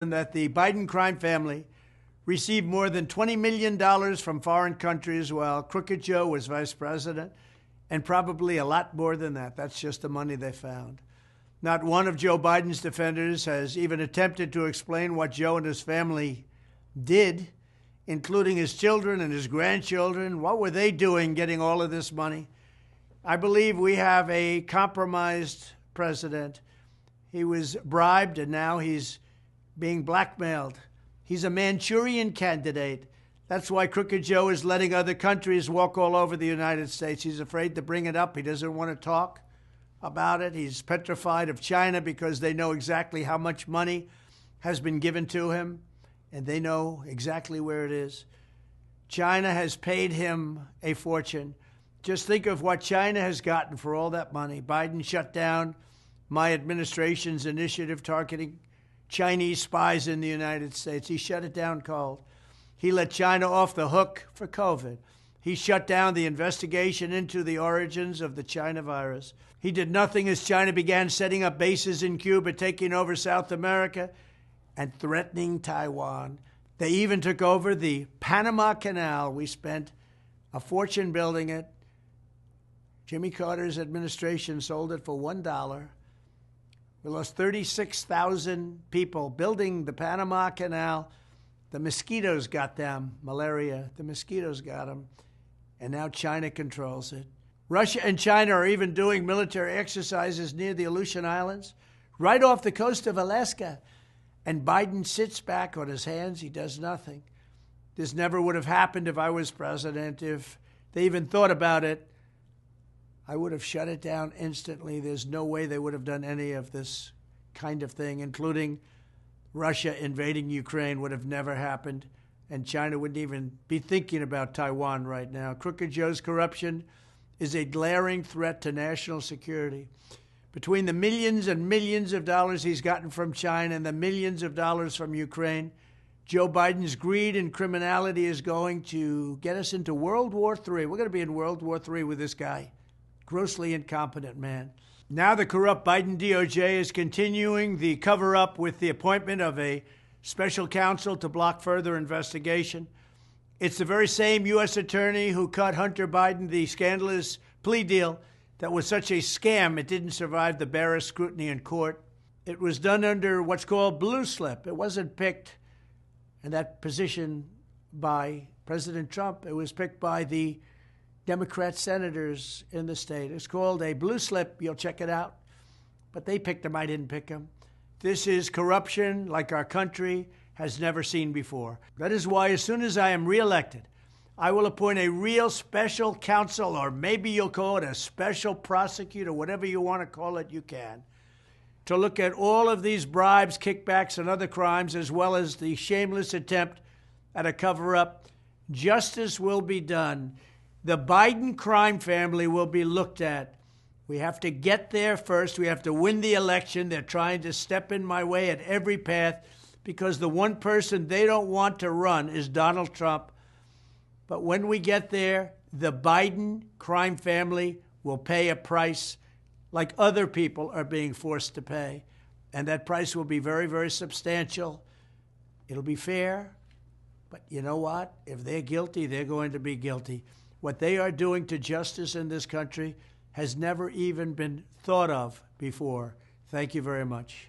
that the Biden crime family received more than $20 million from foreign countries while Crooked Joe was vice president, and probably a lot more than that. That's just the money they found. Not one of Joe Biden's defenders has even attempted to explain what Joe and his family did, including his children and his grandchildren. What were they doing getting all of this money? I believe we have a compromised president. He was bribed, and now he's being blackmailed. He's a Manchurian candidate. That's why Crooked Joe is letting other countries walk all over the United States. He's afraid to bring it up. He doesn't want to talk about it. He's petrified of China because they know exactly how much money has been given to him, and they know exactly where it is. China has paid him a fortune. Just think of what China has gotten for all that money. Biden shut down my administration's initiative targeting Chinese spies in the United States. He shut it down cold. He let China off the hook for COVID. He shut down the investigation into the origins of the China virus. He did nothing as China began setting up bases in Cuba, taking over South America, and threatening Taiwan. They even took over the Panama Canal. We spent a fortune building it. Jimmy Carter's administration sold it for $1. We lost 36,000 people building the Panama Canal. The mosquitoes got them, malaria. The mosquitoes got them. And now China controls it. Russia and China are even doing military exercises near the Aleutian Islands, right off the coast of Alaska. And Biden sits back on his hands. He does nothing. This never would have happened if I was president. If they even thought about it, I would have shut it down instantly. There's no way they would have done any of this kind of thing, including Russia invading Ukraine would have never happened, and China wouldn't even be thinking about Taiwan right now. Crooked Joe's corruption is a glaring threat to national security. Between the millions and millions of dollars he's gotten from China and the millions of dollars from Ukraine, Joe Biden's greed and criminality is going to get us into World War III. We're going to be in World War III with this guy. Grossly incompetent man. Now the corrupt Biden DOJ is continuing the cover-up with the appointment of a special counsel to block further investigation. It's the very same U.S. attorney who cut Hunter Biden the scandalous plea deal that was such a scam it didn't survive the barest scrutiny in court. It was done under what's called blue slip. It wasn't picked in that position by President Trump. It was picked by the Democrat senators in the state. It's called a blue slip. You'll check it out. But they picked him. I didn't pick him. This is corruption like our country has never seen before. That is why as soon as I am reelected, I will appoint a real special counsel, or maybe you'll call it a special prosecutor, whatever you want to call it, you can, to look at all of these bribes, kickbacks, and other crimes, as well as the shameless attempt at a cover-up. Justice will be done. The Biden crime family will be looked at. We have to get there first. We have to win the election. They're trying to step in my way at every path because the one person they don't want to run is Donald Trump. But when we get there, the Biden crime family will pay a price like other people are being forced to pay. And that price will be very, very substantial. It'll be fair. But you know what? If they're guilty, they're going to be guilty. What they are doing to justice in this country has never even been thought of before. Thank you very much.